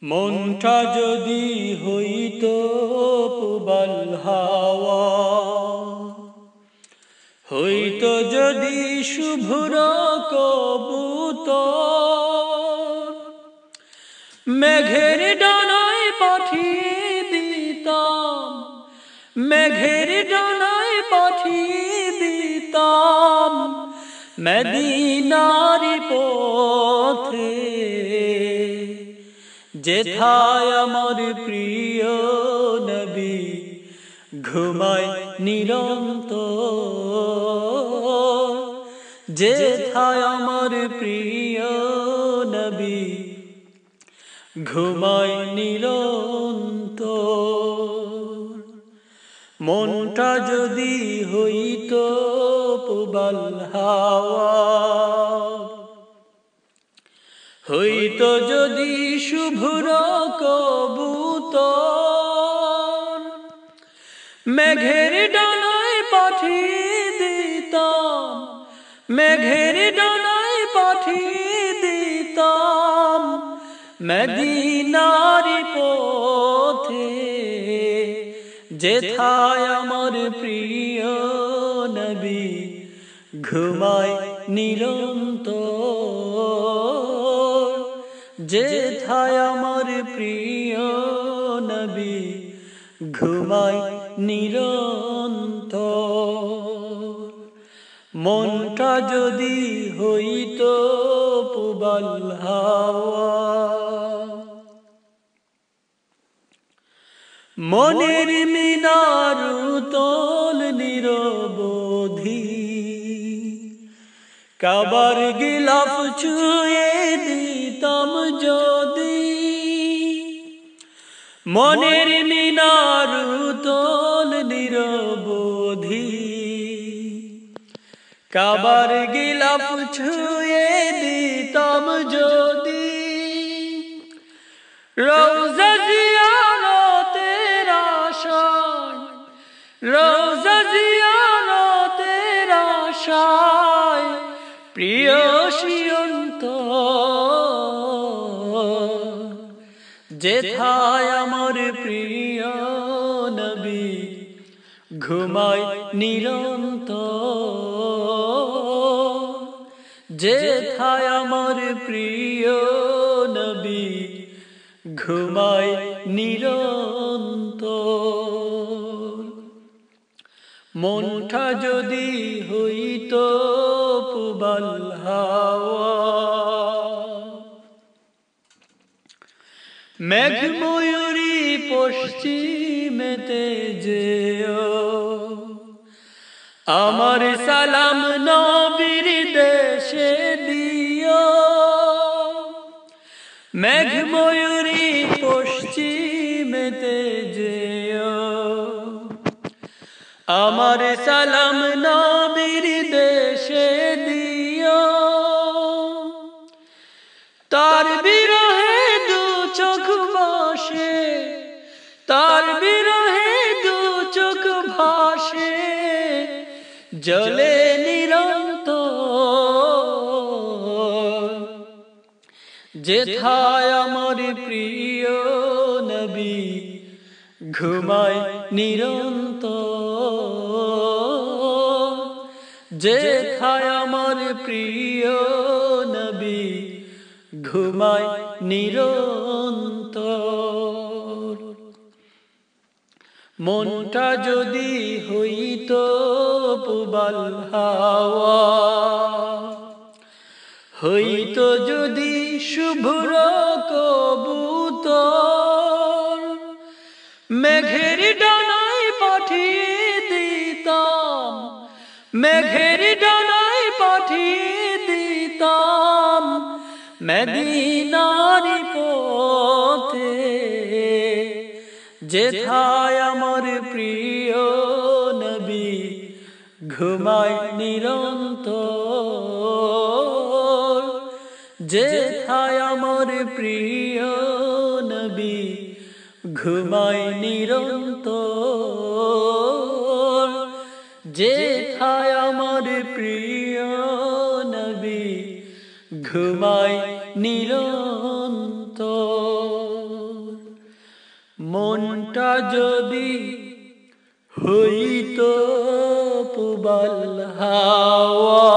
মনটা যদি হইতো পুবাল হাওয়া, হইতো যদি শুভ্র কবুতর, মেঘের ডানায় পাঠিয়ে দিতাম, মেঘের ডানায় পাঠিয়ে দিতাম মদিনার পথে, যেথায় আমার প্রিয় নবী ঘুমায় নিরন্তর, যেথায় আমার প্রিয় নবী ঘুমায় নিরন্তর। মনটা যদি হইতো পুবাল হাওয়া, হইতো যদি শুভ্র কবুতর, মেঘের ডানায় পাঠিয়ে দিতাম, মেঘের ডানায় পাঠিয়ে দিতাম মদিনার পথে, যেথায় আমার প্রিয় নবী ঘুমায় নিরন্তর, যেথায় আমার প্রিয় নবী ঘুমায় নিরন্তর। মনটা যদি হইতো পুবাল হাওয়া, মনের মিনার উতল নিরবধি, কাবার গিলাফ ছুঁয়ে দিতাম যদি, মনের মিনার উতল নিরবধি, কাবার গিলাফ ছুঁয়ে দিতাম যদি, রওজা জিয়ারতের আশায়, রওজা জিয়ারতের আশায় প্রিয়সী অন্তর, যেথায় আমার প্রিয় নবী ঘুমায় নিরন্তর, যেথায় আমার প্রিয় নবী ঘুমায় নিরন্তর। মনটা যদি হইতো পুবাল হাওয়া, মেঘ ময়ূরী পশ্চিমেতে যেও, আমার সালাম নবীর দেশে দিও, মেঘ ময়ূরী পশ্চিমেতে যেও, আমার সালাম নবীর দেশে দিও, তার বিরহে দু চোখ ভাসে, তার বিরহে দু চোখ ভাসে জলে নিরন্তর, যেথায় আমার প্রিয় নবী ঘুমায় নিরন্তর, যেথায় আমার প্রিয় নবী ঘুমায় নিরন্তর। মনটা যদি হইতো পুবাল হাওয়া, হইতো যদি শুভ্র কবুতর, মেঘের ডানায় পাঠিয়ে দিতাম, মেঘের ডানায় পাঠিয়ে দিতাম মদিনার পথে, যেথায় আমার প্রিয় নবী ঘুমায় নিরন্তর, যেথায় আমার প্রিয় নবী ঘুমায় নিরন্তর, যেথায় আমার প্রিয় নবী ঘুমায় নিরন্তর। মনটা যদি হইতো পুবাল হাওয়া